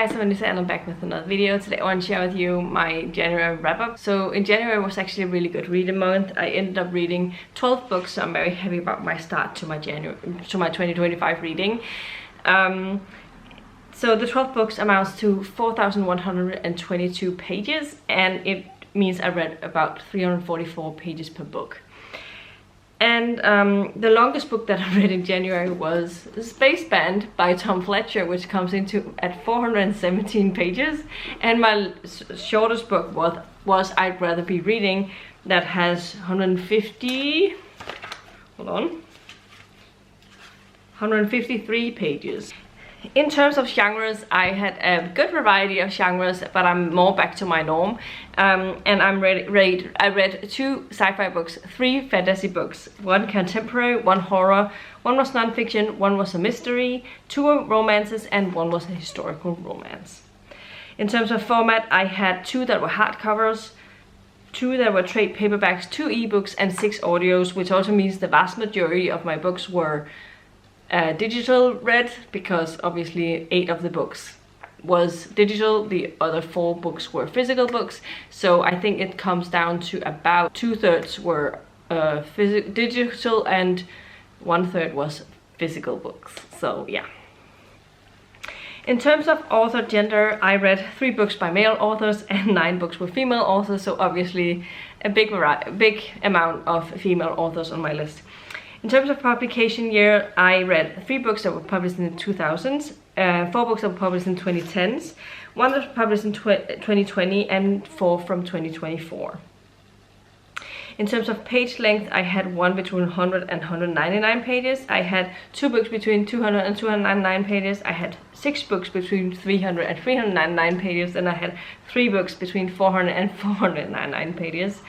guys, I'm Anissa and I'm back with another video. Today I want to share with you my January wrap-up. So in January was actually a really good reading month. I ended up reading 12 books, so I'm very happy about my start to my 2025 reading. So the 12 books amounts to 4,122 pages, and it means I read about 344 pages per book. And the longest book that I read in January was Spaceband by Tom Fletcher, which comes into at 417 pages. And my shortest book was I'd Rather Be Reading, that has 153 pages. In terms of genres, I had a good variety of genres, but I'm more back to my norm. And I read 2 sci-fi books, 3 fantasy books, 1 contemporary, 1 horror, 1 was non-fiction, 1 was a mystery, 2 were romances, and 1 was a historical romance. In terms of format, I had 2 that were hardcovers, 2 that were trade paperbacks, 2 ebooks, and 6 audios, which also means the vast majority of my books were digital read, because obviously 8 of the books was digital, the other 4 books were physical books. So I think it comes down to about 2/3 were digital and 1/3 was physical books. So yeah. In terms of author gender, I read 3 books by male authors and 9 books were female authors, so obviously a big amount of female authors on my list. In terms of publication year, I read 3 books that were published in the 2000s, 4 books that were published in 2010s, 1 that was published in 2020, and 4 from 2024. In terms of page length, I had 1 between 100 and 199 pages. I had 2 books between 200 and 299 pages. I had 6 books between 300 and 399 pages, and I had 3 books between 400 and 499 pages.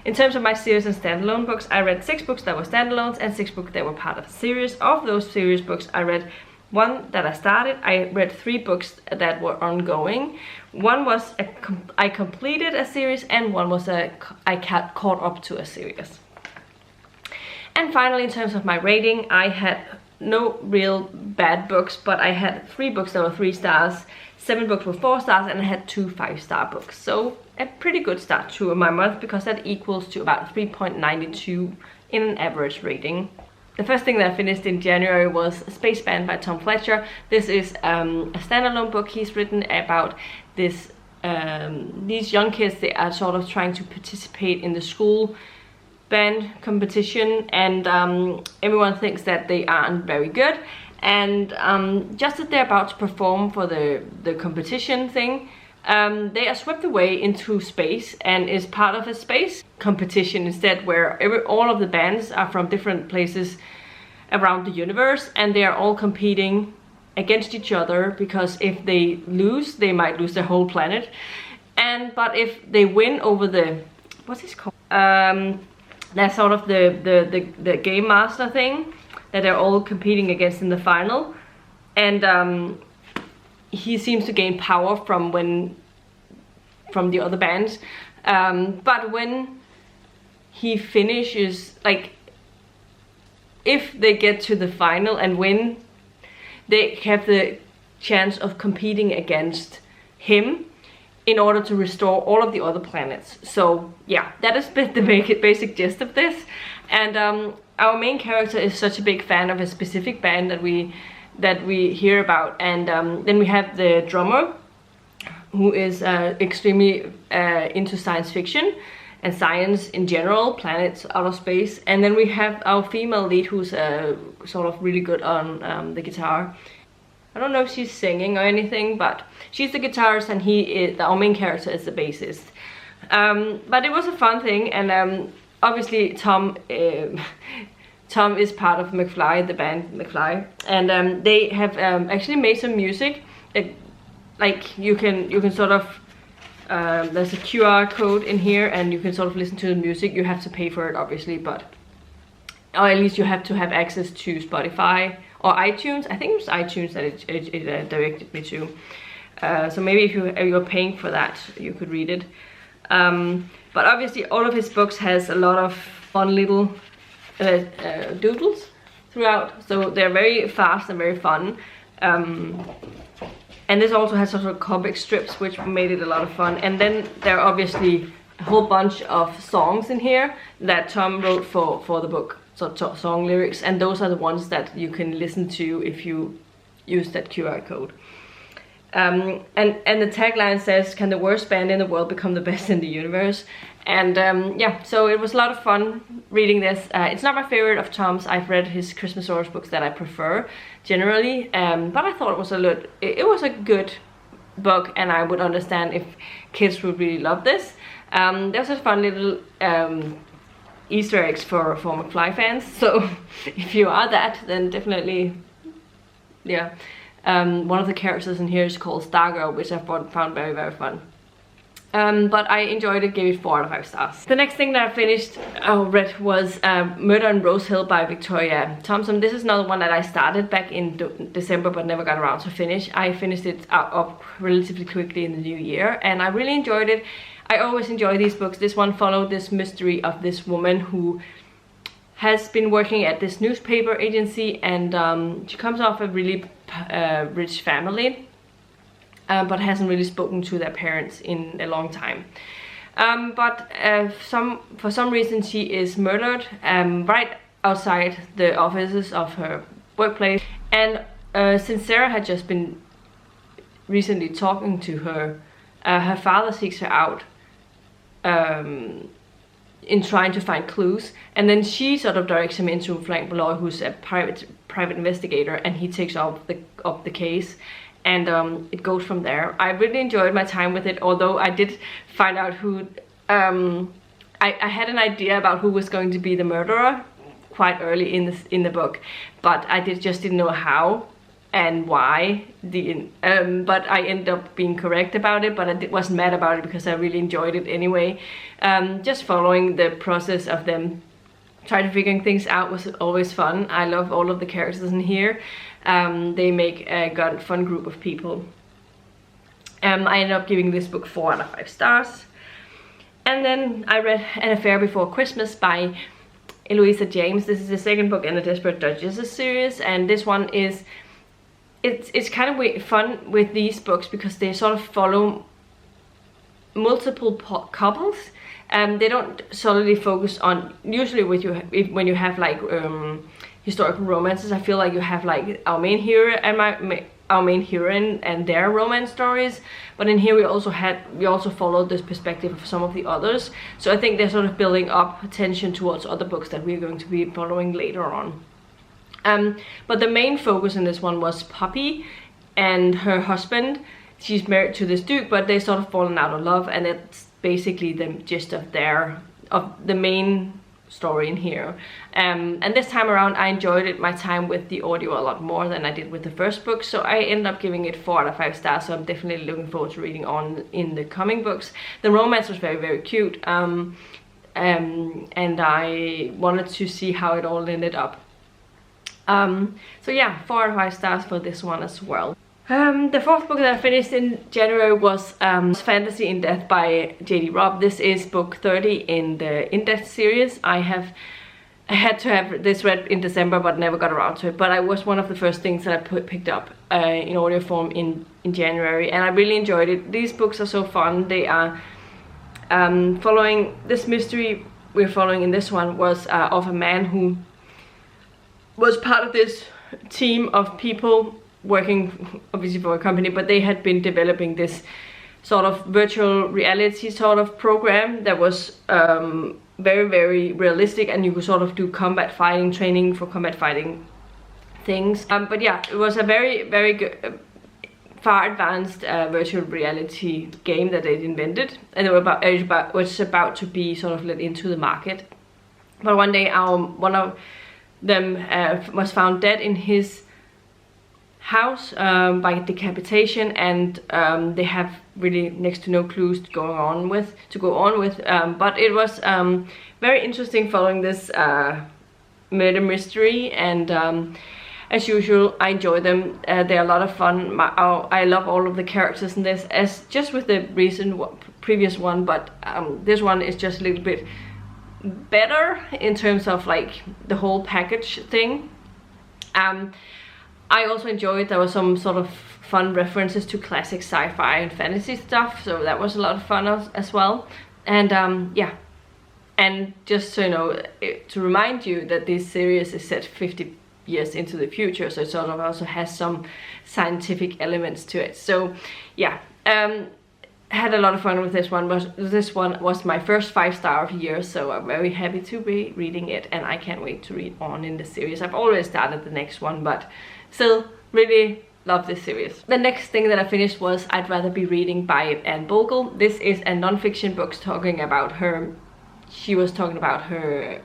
In terms of my series and standalone books, I read 6 books that were standalones and 6 books that were part of a series. Of those series books, I read 1 that I started. I read 3 books that were ongoing. 1 was I completed a series, and 1 was I caught up to a series. And finally, in terms of my rating, I had no real bad books, but I had 3 books that were 3 stars, 7 books were 4 stars, and I had 2 5-star books. So a pretty good start to my month, because that equals to about 3.92 in an average rating. The first thing that I finished in January was Spaceband by Tom Fletcher. This is a standalone book he's written about these young kids. They are sort of trying to participate in the school band competition, and everyone thinks that they aren't very good. And just as they're about to perform for the competition thing, they are swept away into space, and is part of a space competition instead, where all of the bands are from different places around the universe, and they are all competing against each other, because if they lose, they might lose their whole planet. But if they win over what's this called? That's sort of the game master thing that they're all competing against in the final, and he seems to gain power from the other bands, but when he finishes, like, if they get to the final and win, they have the chance of competing against him in order to restore all of the other planets. So yeah, that is the basic gist of this. And our main character is such a big fan of a specific band that we hear about, and then we have the drummer, who is extremely into science fiction and science in general, planets, outer space. And then we have our female lead, who's sort of really good on the guitar. I don't know if she's singing or anything, but she's the guitarist, and our main character is the bassist. But it was a fun thing, and obviously Tom is part of McFly, the band McFly, and they have actually made some music. Like you can sort of there's a QR code in here, and you can sort of listen to the music. You have to pay for it, obviously, or at least you have to have access to Spotify or iTunes. I think it was iTunes that it directed me to. So maybe if you're paying for that, you could read it. But obviously all of his books has a lot of fun little doodles throughout, so they're very fast and very fun. And this also has sort of comic strips, which made it a lot of fun. And then there are obviously a whole bunch of songs in here that Tom wrote for the book, so song lyrics, and those are the ones that you can listen to if you use that QR code. And the tagline says, "Can the worst band in the world become the best in the universe?" And yeah, so it was a lot of fun reading this. It's not my favorite of Tom's. I've read his Christmas Horrors books that I prefer generally, but I thought it was a good book, and I would understand if kids would really love this. There's a fun little Easter eggs for McFly fans, so if you are that, then definitely, yeah. One of the characters in here is called Stargirl, which I found very, very fun. But I enjoyed it, gave it 4 out of 5 stars. The next thing that I read was Murder in Rose Hill by Victoria Thompson. This is another one that I started back in December but never got around to finish. I finished it up relatively quickly in the new year, and I really enjoyed it. I always enjoy these books. This one followed this mystery of this woman who has been working at this newspaper agency, and she comes off a really rich family, but hasn't really spoken to their parents in a long time. But for some reason she is murdered right outside the offices of her workplace. And since Sarah had just been recently talking to her, her father seeks her out in trying to find clues, and then she sort of directs him into Frank Malloy, who's a private investigator, and he takes up the case, and it goes from there. I really enjoyed my time with it, although I did find out who I had an idea about who was going to be the murderer quite early in the book, but I just didn't know how and why. But I ended up being correct about it, but I wasn't mad about it because I really enjoyed it anyway. Just following the process of them trying to figuring things out was always fun. I love all of the characters in here. They make a fun group of people. I ended up giving this book 4 out of 5 stars. And then I read An Affair Before Christmas by Eloisa James. This is the second book in the Desperate Duchesses series, and this one is it's kind of fun with these books because they sort of follow multiple couples. They don't solely focus on, usually when you have like historical romances, I feel like you have like our main hero and our main heroine and their romance stories, but in here we also followed this perspective of some of the others. So I think they're sort of building up tension towards other books that we're going to be following later on. But the main focus in this one was Poppy and her husband. She's married to this duke, but they sort of fallen out of love, and it's basically the gist of the main story in here. And this time around I enjoyed my time with the audio a lot more than I did with the first book, so I ended up giving it 4 out of 5 stars, so I'm definitely looking forward to reading on in the coming books. The romance was very, very cute, and I wanted to see how it all ended up. So yeah, 4 out of 5 stars for this one as well. The fourth book that I finished in January was Fantasy in Death by J.D. Robb. This is book 30 in the In Death series. I had to have this read in December but never got around to it, but it was one of the first things that I picked up in audio form in January, and I really enjoyed it. These books are so fun. They are following this mystery we're following in this one was of a man who was part of this team of people working obviously for a company, but they had been developing this sort of virtual reality sort of program that was very, very realistic, and you could sort of do combat fighting training for combat fighting things. But yeah, it was a very, very good, far advanced virtual reality game that they'd invented, and it was about to be sort of let into the market. But one day one of them was found dead in his house by decapitation, and they have really next to no clues to go on with, but it was very interesting following this murder mystery, and as usual I enjoy them. They're a lot of fun. I love all of the characters in this, as just with the previous one, but this one is just a little bit better in terms of like the whole package thing. I also enjoyed there was some sort of fun references to classic sci-fi and fantasy stuff, so that was a lot of fun as well. And yeah, and just so you know, to remind you that this series is set 50 years into the future, so it sort of also has some scientific elements to it. So yeah, had a lot of fun with this one. This one was my first 5-star of the year, so I'm very happy to be reading it, and I can't wait to read on in the series. I've already started the next one, but still really love this series. The next thing that I finished was I'd Rather Be Reading by Anne Bogle. This is a non-fiction book talking about her. She was talking about her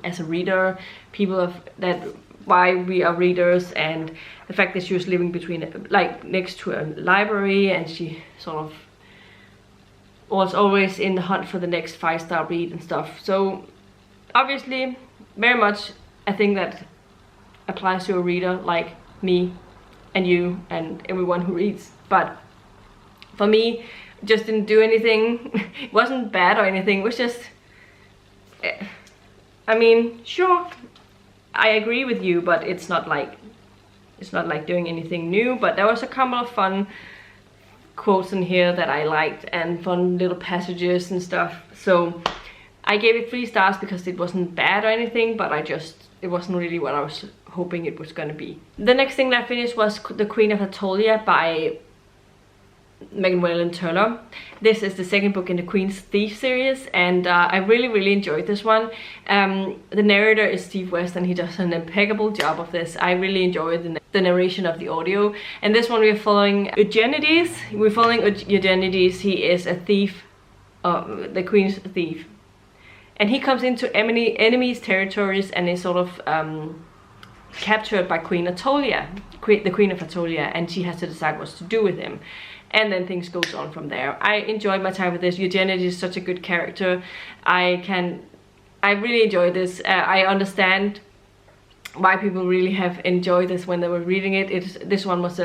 as a reader, why we are readers, and the fact that she was living next to a library, and she sort of was always in the hunt for the next 5-star read and stuff. So obviously very much I think that applies to a reader like me and you and everyone who reads. But for me, just didn't do anything. It wasn't bad or anything, it was just, I mean, sure, I agree with you, but it's not like doing anything new. But there was a couple of fun quotes in here that I liked, and fun little passages and stuff. So I gave it 3 stars because it wasn't bad or anything, but it wasn't really what I was hoping it was gonna be. The next thing that I finished was The Queen of Attolia by Megan Whalen Turner. This is the second book in the Queen's Thief series, and I really enjoyed this one. The narrator is Steve West, and he does an impeccable job of this. I really enjoyed the narration of the audio. And this one we're following Eugenides. We're following Eugenides. He is a thief, the Queen's thief, and he comes into enemy's territories and is sort of captured by Queen Attolia, the Queen of Attolia, and she has to decide what to do with him. And then things goes on from there. I enjoyed my time with this. Eugenides is such a good character. I really enjoyed this. I understand why people really have enjoyed this when they were reading it. This one was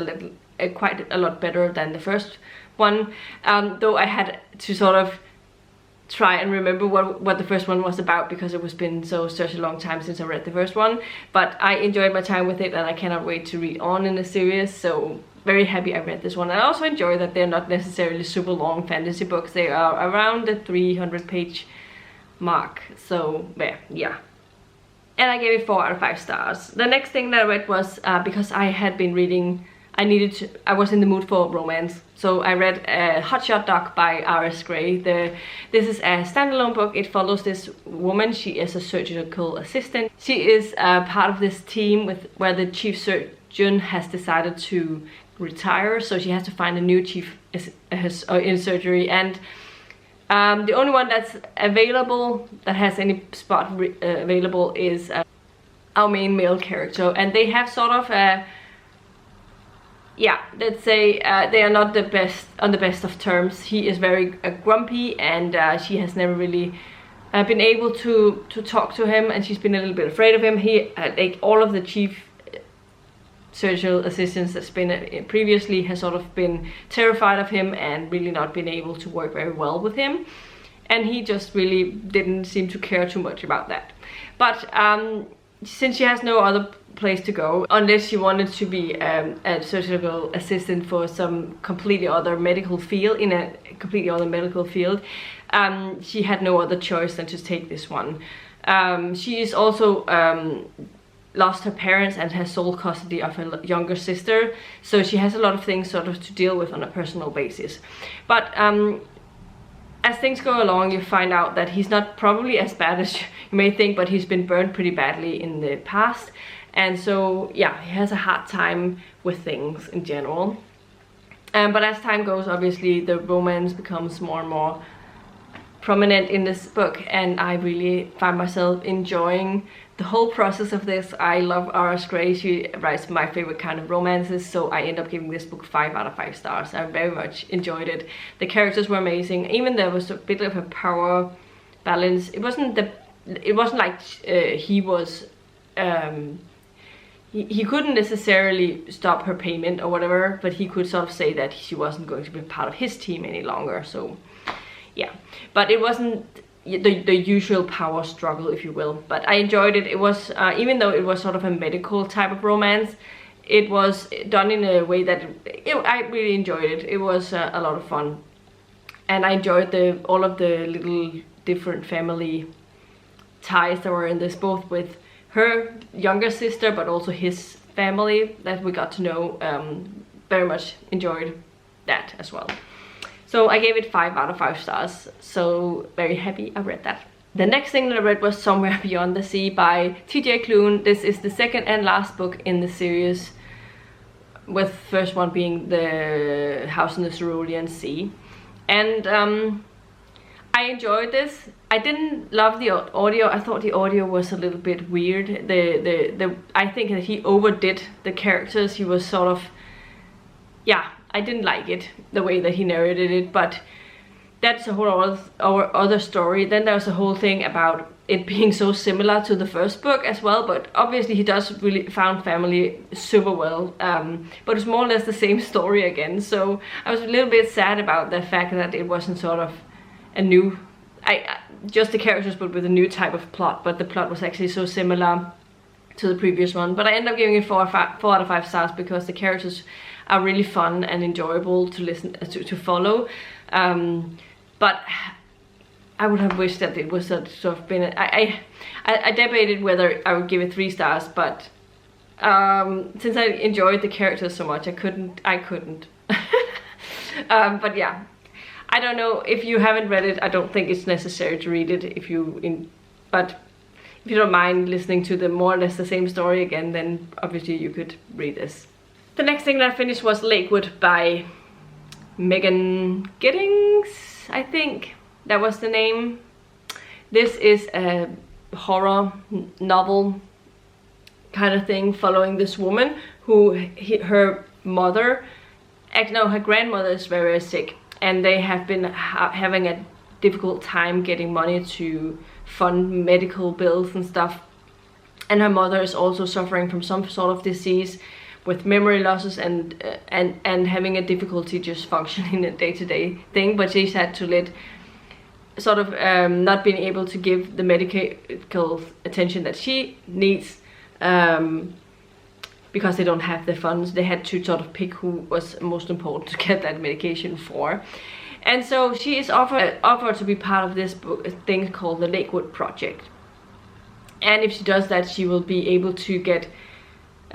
quite a lot better than the first one, though I had to sort of try and remember what the first one was about, because it was been such a long time since I read the first one. But I enjoyed my time with it, and I cannot wait to read on in the series. So very happy I read this one. And I also enjoy that they're not necessarily super long fantasy books. They are around the 300-page mark. So yeah. And I gave it 4 out of 5 stars. The next thing that I read was because I had been reading, I was in the mood for romance. So I read Hotshot Doc by R.S. Gray. This is a standalone book. It follows this woman. She is a surgical assistant. She is part of this team where the chief surgeon has decided to retire. So she has to find a new chief in surgery. And the only one that's available, that has any spot available, is our main male character. And they have sort of a, yeah, let's say they are not on the best of terms. He is very grumpy, and she has never really been able to talk to him, and she's been a little bit afraid of him. He, like all of the chief surgical assistants that's been previously, has sort of been terrified of him and really not been able to work very well with him, and he just really didn't seem to care too much about that. But since she has no other place to go, unless she wanted to be a surgical assistant for some completely other medical field, in a completely other medical field, she had no other choice than to take this one. She is also lost her parents and has sole custody of her younger sister, so she has a lot of things sort of to deal with on a personal basis. But as things go along, you find out that he's not probably as bad as you may think, but he's been burned pretty badly in the past, and so yeah, he has a hard time with things in general. But as time goes, obviously the romance becomes more and more prominent in this book, and I really find myself enjoying the whole process of this. I love R.S. Gray. She writes my favorite kind of romances, so I end up giving this book 5 out of 5 stars. I very much enjoyed it. The characters were amazing. Even there was a bit of a power balance. It wasn't like he was he couldn't necessarily stop her payment or whatever, but he could sort of say that she wasn't going to be part of his team any longer. So yeah, but it wasn't the usual power struggle, if you will. But I enjoyed it. It was even though it was sort of a medical type of romance, it was done in a way that I really enjoyed it. It was a lot of fun, and I enjoyed all of the little different family ties that were in this, both with her younger sister but also his family that we got to know. Very much enjoyed that as well. So I gave it 5 out of 5 stars, so very happy I read that. The next thing that I read was Somewhere Beyond the Sea by TJ Klune. This is the second and last book in the series, with the first one being The House in the Cerulean Sea. And I enjoyed this. I didn't love the audio. I thought the audio was a little bit weird. I think that he overdid the characters. He was sort of, yeah, I didn't like it, the way that he narrated it, but that's a whole other story. Then there's a whole thing about it being so similar to the first book as well, but obviously he does really found family super well, but it's more or less the same story again. So I was a little bit sad about the fact that it wasn't sort of a new, just the characters but with a new type of plot, but the plot was actually so similar to the previous one. But I ended up giving it 4 out of 5 stars because the characters are really fun and enjoyable to listen to follow. But I would have wished that it was sort of been. I debated whether I would give it 3 stars, but since I enjoyed the characters so much, I couldn't. But yeah, I don't know, if you haven't read it, I don't think it's necessary to read it. But if you don't mind listening to the more or less the same story again, then obviously you could read this. The next thing that I finished was Lakewood by Megan Giddings, I think that was the name. This is a horror novel kind of thing following this woman who her grandmother is very, very sick, and they have been having a difficult time getting money to fund medical bills and stuff, and her mother is also suffering from some sort of disease with memory losses and having a difficulty just functioning a day-to-day thing, but she's had to not being able to give the medical attention that she needs, because they don't have the funds. They had to sort of pick who was most important to get that medication for. And so she is offered to be part of this thing called the Lakewood Project. And if she does that, she will be able to get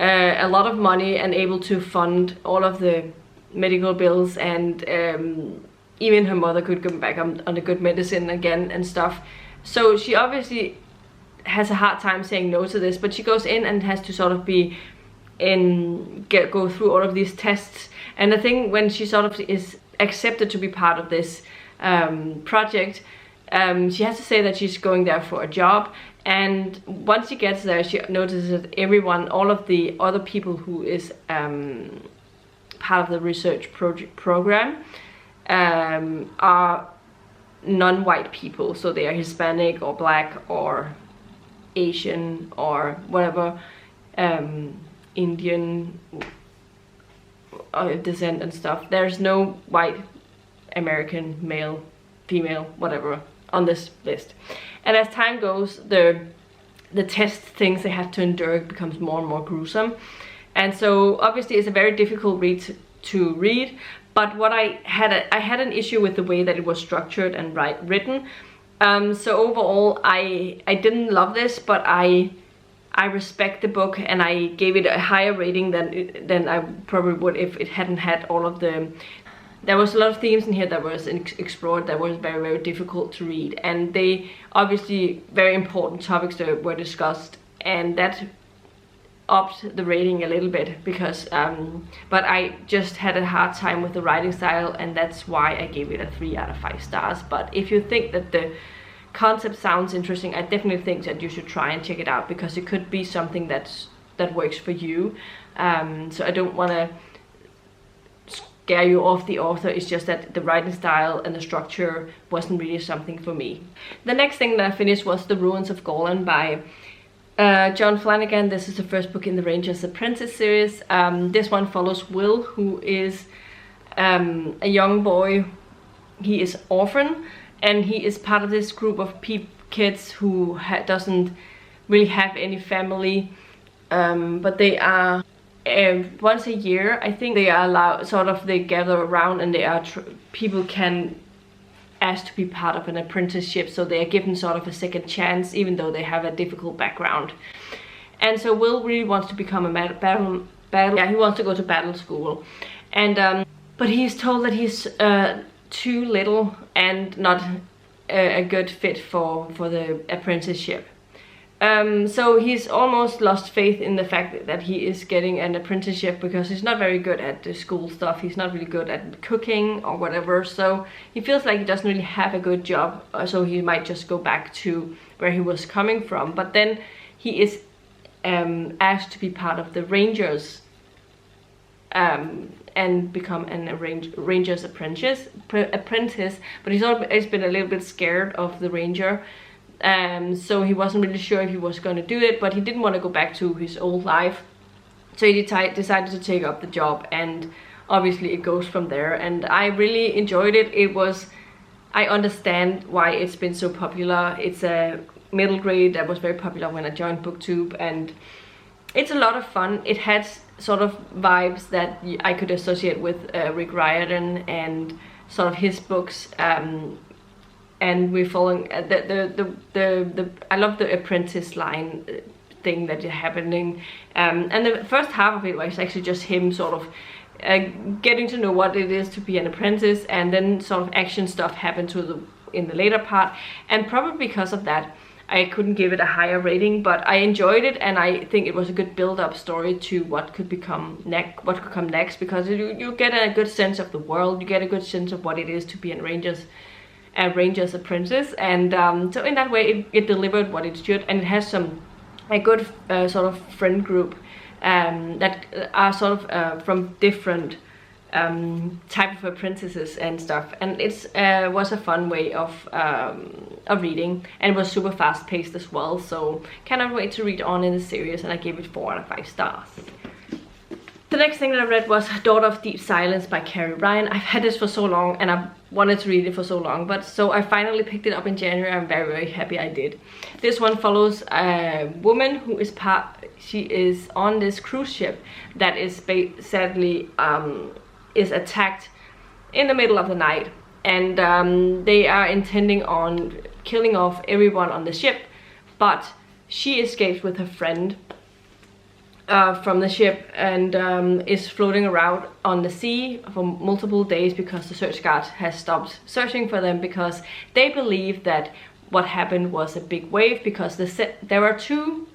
a lot of money and able to fund all of the medical bills, and even her mother could go back on the good medicine again and stuff. So she obviously has a hard time saying no to this, but she goes in and has to sort of go through all of these tests. And the thing, when she sort of is accepted to be part of this project, she has to say that she's going there for a job. And once she gets there, she notices that all of the other people who is part of the research program are non-white people. So they are Hispanic or Black or Asian or whatever, Indian descent and stuff. There's no white American male, female, whatever on this list. And as time goes, the test things they have to endure becomes more and more gruesome. And so obviously it's a very difficult read to read, but what I had an issue with the way that it was structured and written. So overall I didn't love this, but I respect the book, and I gave it a higher rating than I probably would if it hadn't had all of the. There was a lot of themes in here that was explored that was very, very difficult to read, and they obviously very important topics that were discussed, and that upped the rating a little bit because but I just had a hard time with the writing style, and that's why I gave it a 3 out of 5 stars. But if you think that the concept sounds interesting, I definitely think that you should try and check it out, because it could be something that works for you. So I don't want to scare you off the author. It's just that the writing style and the structure wasn't really something for me. The next thing that I finished was The Ruins of Gorlan by John Flanagan. This is the first book in the Ranger's Apprentice series. This one follows Will, who is a young boy. He is orphan, and he is part of this group of kids who doesn't really have any family, but they are once a year, I think, they are allowed, sort of, they gather around and they are people can ask to be part of an apprenticeship, so they are given sort of a second chance even though they have a difficult background. And so Will really wants to become a he wants to go to battle school, and but he's told that he's too little and not a good fit for the apprenticeship. So he's almost lost faith in the fact that he is getting an apprenticeship because he's not very good at the school stuff. He's not really good at cooking or whatever, so he feels like he doesn't really have a good job, so he might just go back to where he was coming from. But then he is asked to be part of the Rangers and become an Ranger's apprentice, but he's always been a little bit scared of the Ranger. So he wasn't really sure if he was going to do it, but he didn't want to go back to his old life, so he decided to take up the job, and obviously it goes from there. And I really enjoyed it. I understand why it's been so popular. It's a middle grade that was very popular when I joined BookTube, and it's a lot of fun. It has sort of vibes that I could associate with Rick Riordan and sort of his books. And we're following I love the apprentice line thing that is happening, and the first half of it was actually just him sort of getting to know what it is to be an apprentice, and then sort of action stuff happened in the later part, and probably because of that I couldn't give it a higher rating, but I enjoyed it, and I think it was a good build-up story to what could come next, because you get a good sense of the world, you get a good sense of what it is to be a Ranger's apprentice, and so in that way it delivered what it should, and it has a good sort of friend group that are sort of from different type of apprentices and stuff, and it was a fun way of reading, and it was super fast paced as well, so cannot wait to read on in the series, and I gave it 4 out of 5 stars. The next thing that I read was Daughter of Deep Silence by Carrie Ryan. I've had this for so long and I've wanted to read it for so long, but so I finally picked it up in January. I'm very, very happy I did. This one follows a woman who is she is on this cruise ship that is sadly is attacked in the middle of the night, and they are intending on killing off everyone on the ship, but she escapes with her friend from the ship, and is floating around on the sea for multiple days because the search guard has stopped searching for them, because they believe that what happened was a big wave, because there were 2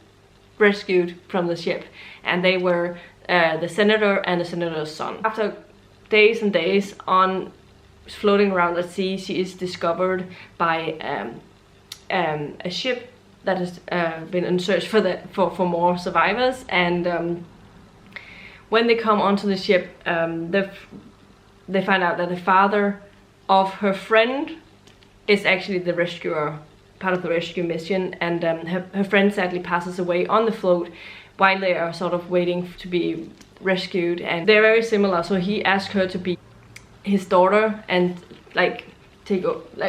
rescued from the ship, and they were the senator and the senator's son. After days and days on floating around at sea, she is discovered by a ship that has been in search for more survivors, and when they come onto the ship, they find out that the father of her friend is actually the rescuer, part of the rescue mission, and her friend sadly passes away on the float while they are sort of waiting to be rescued, and they're very similar, so he asked her to be his daughter and like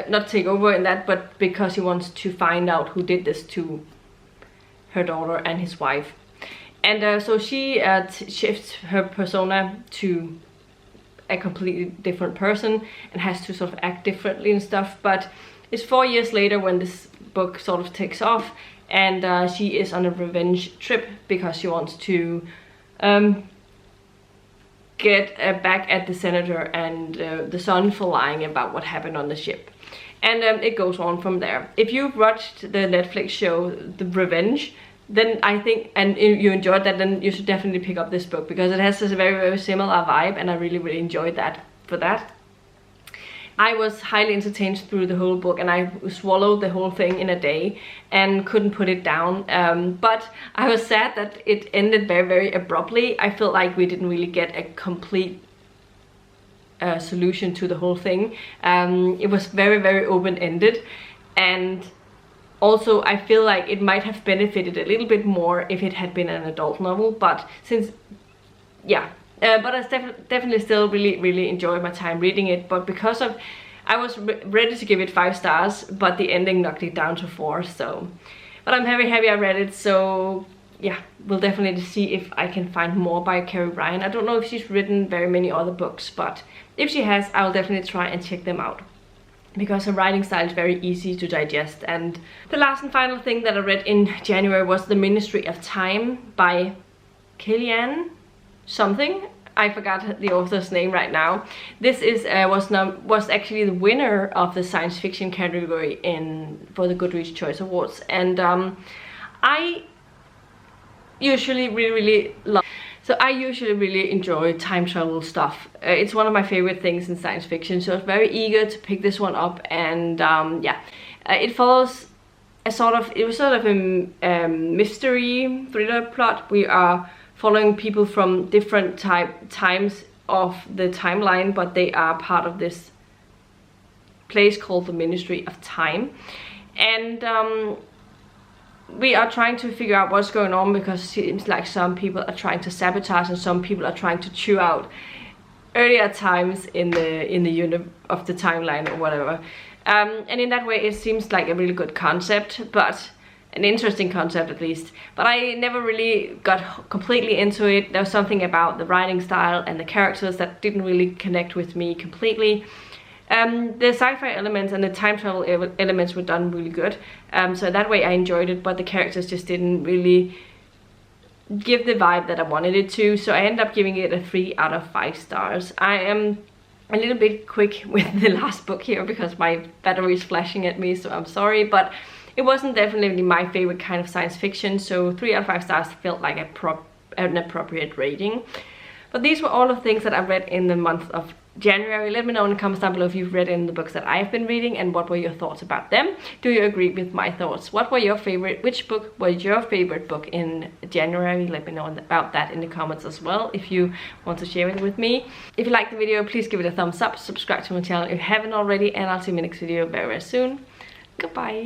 not take over in that, but because he wants to find out who did this to her daughter and his wife. And so she shifts her persona to a completely different person and has to sort of act differently and stuff, but it's 4 years later when this book sort of takes off, and she is on a revenge trip because she wants to get back at the senator and the son for lying about what happened on the ship, and it goes on from there. If you've watched the Netflix show The Revenge, then I think, and you enjoyed that, then you should definitely pick up this book, because it has this very, very similar vibe, and I really, really enjoyed that for that. I was highly entertained through the whole book, and I swallowed the whole thing in a day and couldn't put it down, but I was sad that it ended very, very abruptly. I felt like we didn't really get a complete solution to the whole thing. It was very, very open-ended, and also I feel like it might have benefited a little bit more if it had been an adult novel, but since, yeah. But I definitely still really, really enjoyed my time reading it, but because of, I was ready to give it 5 stars, but the ending knocked it down to 4, so. But I'm very happy I read it, so yeah, we'll definitely see if I can find more by Carrie Bryan. I don't know if she's written very many other books, but if she has, I'll definitely try and check them out, because her writing style is very easy to digest. And the last and final thing that I read in January was The Ministry of Time by Kellyanne something. I forgot the author's name right now. This is was actually the winner of the science fiction category for the Goodreads Choice Awards, and I usually really love. So I usually really enjoy time travel stuff. It's one of my favorite things in science fiction, so I was very eager to pick this one up. And yeah, it follows it was sort of a mystery thriller plot. We are following people from different times of the timeline, but they are part of this place called the Ministry of Time. And we are trying to figure out what's going on, because it seems like some people are trying to sabotage and some people are trying to chew out earlier times in the unit of the timeline or whatever. And in that way it seems like a really good concept, but an interesting concept at least, but I never really got completely into it. There was something about the writing style and the characters that didn't really connect with me completely. The sci-fi elements and the time travel elements were done really good, so that way I enjoyed it, but the characters just didn't really give the vibe that I wanted it to, so I ended up giving it a 3 out of 5 stars. I am a little bit quick with the last book here because my battery is flashing at me, so I'm sorry, but it wasn't definitely my favorite kind of science fiction, so 3 out of 5 stars felt like an appropriate rating. But these were all of the things that I read in the month of January. Let me know in the comments down below if you've read any of the books that I've been reading and what were your thoughts about them. Do you agree with my thoughts? What were your favorite, which book was your favorite book in January? Let me know about that in the comments as well if you want to share it with me. If you liked the video, please give it a thumbs up, subscribe to my channel if you haven't already, and I'll see you in my next video very soon. Goodbye.